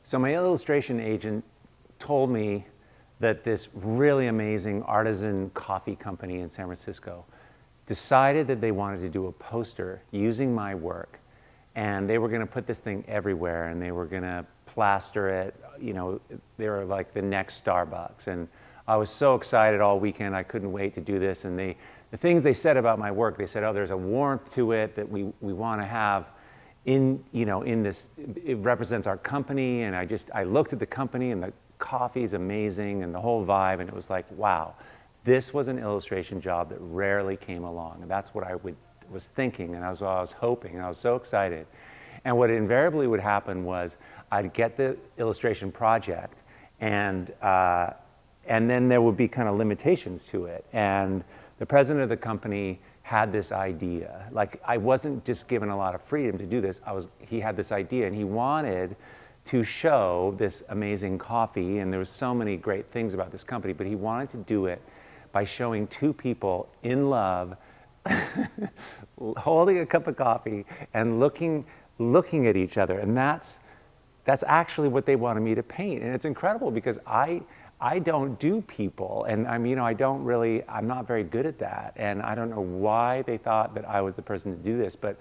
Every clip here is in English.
So my illustration agent told me that this really amazing artisan coffee company in San Francisco decided that they wanted to do a poster using my work, and they were going to put this thing everywhere, and they were going to plaster it. You know, they were like the next Starbucks, and I was so excited all weekend. I couldn't wait to do this. And the things they said about my work, they said, oh, there's a warmth to it that we want to have in, you know, in this. It represents our company. And I looked at the company, and the coffee is amazing, and the whole vibe, and it was like, wow, this was an illustration job that rarely came along. And that's what I was thinking, and that's what I was hoping, and I was so excited. And what invariably would happen was I'd get the illustration project, and then there would be kind of limitations to it. And the president of the company had this idea. Like, I wasn't just given a lot of freedom to do this. He had this idea, and he wanted to show this amazing coffee, and there was so many great things about this company, but he wanted to do it by showing two people in love holding a cup of coffee and looking at each other. And that's actually what they wanted me to paint. And it's incredible because I don't do people, and I'm not very good at that. And I don't know why they thought that I was the person to do this, but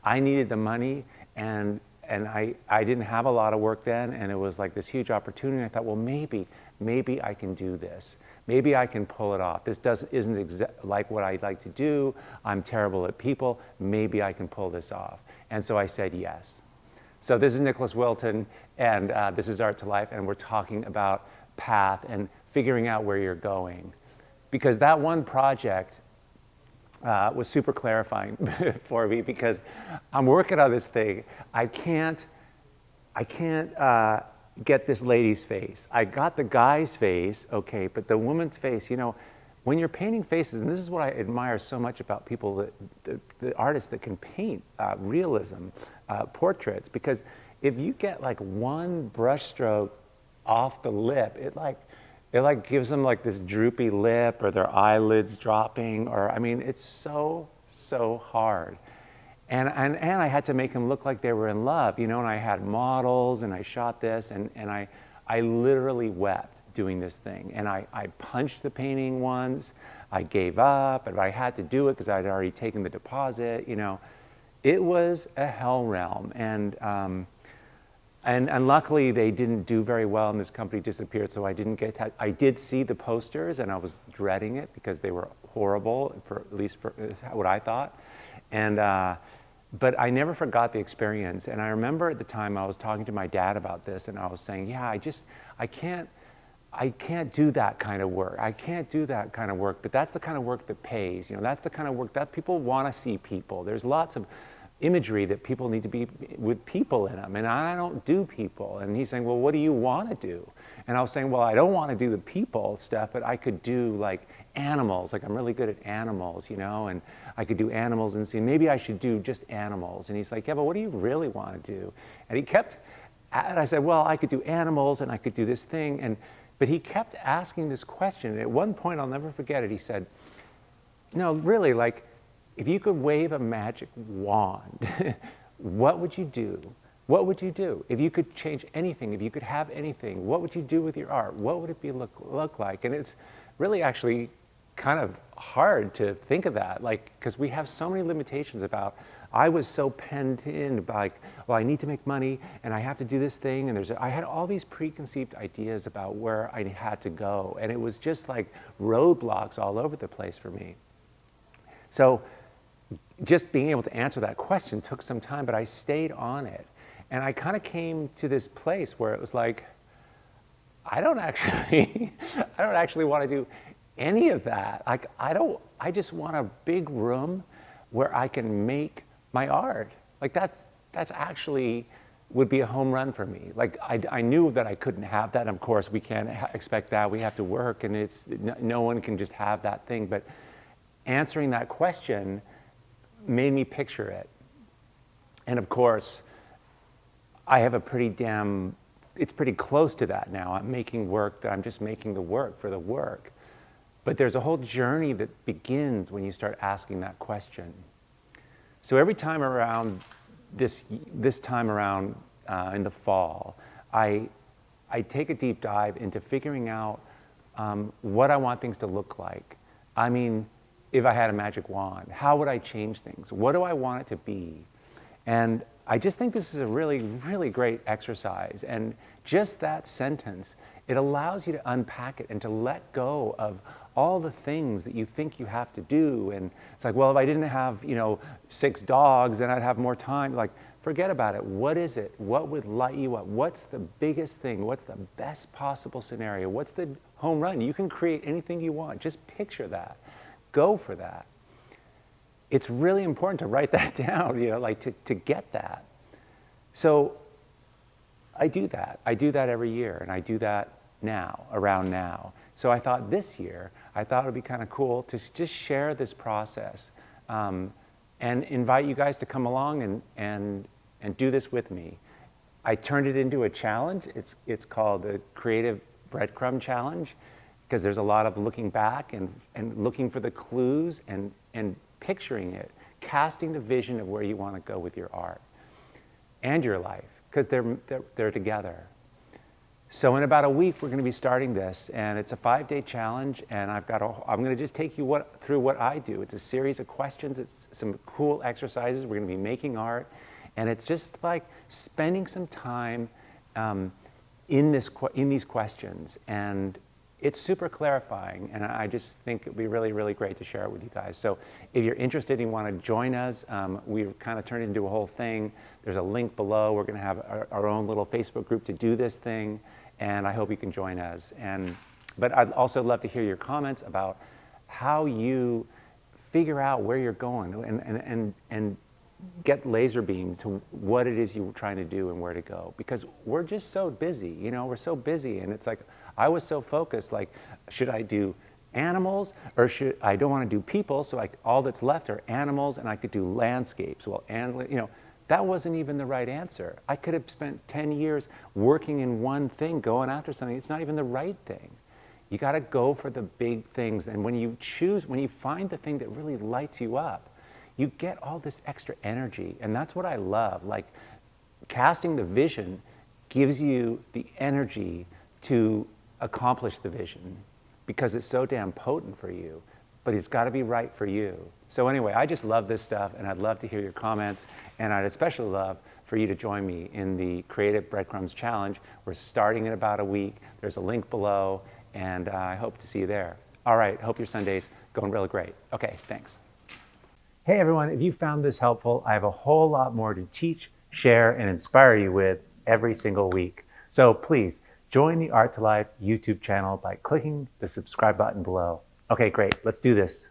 I needed the money, and I didn't have a lot of work then, and it was like this huge opportunity. I thought, well, maybe I can do this. Maybe I can pull it off. This isn't like what I'd like to do. I'm terrible at people. Maybe I can pull this off. And so I said yes. So this is Clifford Wilton, and this is Art to Life, and we're talking about path and figuring out where you're going. Because that one project was super clarifying for me, because I'm working on this thing. I can't get this lady's face. I got the guy's face, okay, but the woman's face, you know, when you're painting faces, and this is what I admire so much about people, the artists that can paint realism, portraits, because if you get like one brush stroke off the lip, it gives them like this droopy lip, or their eyelids dropping, or I mean, it's so hard. And I had to make them look like they were in love, you know, and I had models, and I shot this, and I literally wept doing this thing. And I punched the painting once, I gave up, but I had to do it because I'd already taken the deposit, you know. It was a hell realm, and luckily they didn't do very well, and this company disappeared, so I did see the posters, and I was dreading it because they were horrible, at least for what I thought. But I never forgot the experience. And I remember at the time I was talking to my dad about this, and I was saying, yeah, I can't do that kind of work. I can't do that kind of work, but that's the kind of work that pays. You know, that's the kind of work that people want to see people. There's lots of imagery that people need to be with people in them, and I don't do people. And he's saying, well, what do you want to do? And I was saying, well, I don't want to do the people stuff, but I could do like animals. Like, I'm really good at animals, you know, and I could do animals and see, maybe I should do just animals. And he's like, yeah, but what do you really want to do? And I said, well, I could do animals, and I could do this thing. But he kept asking this question. And at one point, I'll never forget it, he said, no, really, like, if you could wave a magic wand, what would you do? What would you do? If you could change anything, if you could have anything, what would you do with your art? What would it look like? And it's really actually kind of hard to think of that, like, because we have so many limitations about, I was so penned in by, like, well, I need to make money, and I have to do this thing, and I had all these preconceived ideas about where I had to go, and it was just like roadblocks all over the place for me. So just being able to answer that question took some time, but I stayed on it. And I kind of came to this place where it was like, I don't actually want to do any of that. Like, I just want a big room where I can make my art. Like, that's actually would be a home run for me. Like, I knew that I couldn't have that. Of course, we can't expect that. We have to work, and no one can just have that thing. But answering that question made me picture it. And of course, I have it's pretty close to that now. I'm making work that I'm just making the work for the work. But there's a whole journey that begins when you start asking that question. So every time around this time around in the fall, I take a deep dive into figuring out what I want things to look like. I mean, if I had a magic wand, how would I change things? What do I want it to be? And I just think this is a really, really great exercise. And just that sentence, it allows you to unpack it and to let go of all the things that you think you have to do. And it's like, well, if I didn't have, 6 dogs, then I'd have more time. Like, forget about it. What is it? What would light you up? What's the biggest thing? What's the best possible scenario? What's the home run? You can create anything you want. Just picture that. Go for that. It's really important to write that down, to get that. So I do that. I do that every year, and I do that around now. So I thought this year, it would be kind of cool to just share this process and invite you guys to come along and do this with me. I turned it into a challenge. It's called the Creative Breadcrumb Challenge, because there's a lot of looking back and looking for the clues and picturing it, casting the vision of where you want to go with your art and your life, because they're together. So in about a week, we're going to be starting this, and it's a 5-day challenge, and I'm going to just take you through what I do. It's a series of questions. It's some cool exercises. We're going to be making art, and it's just like spending some time in these questions, and it's super clarifying, and I just think it'd be really, really great to share it with you guys. So if you're interested and you want to join us, we've kind of turned it into a whole thing. There's a link below. We're going to have our own little Facebook group to do this thing, and I hope you can join us. But I'd also love to hear your comments about how you figure out where you're going and get laser beamed to what it is you're trying to do and where to go. Because we're just so busy, we're so busy, and it's like, I was so focused, like, should I do animals or I don't want to do people, so all that's left are animals, and I could do landscapes. Well, that wasn't even the right answer. I could have spent 10 years working in one thing, going after something. It's not even the right thing. You got to go for the big things, and when you find the thing that really lights you up, you get all this extra energy, and that's what I love. Like, casting the vision gives you the energy to accomplish the vision, because it's so damn potent for you, but it's got to be right for you. So anyway, I just love this stuff, and I'd love to hear your comments, and I'd especially love for you to join me in the Creative Breadcrumbs Challenge. We're starting in about a week. There's a link below, and I hope to see you there. All right, hope your Sunday's going really great. Okay, thanks. Hey everyone, if you found this helpful, I have a whole lot more to teach, share, and inspire you with every single week. So please, join the Art to Life YouTube channel by clicking the subscribe button below. Okay, great. Let's do this.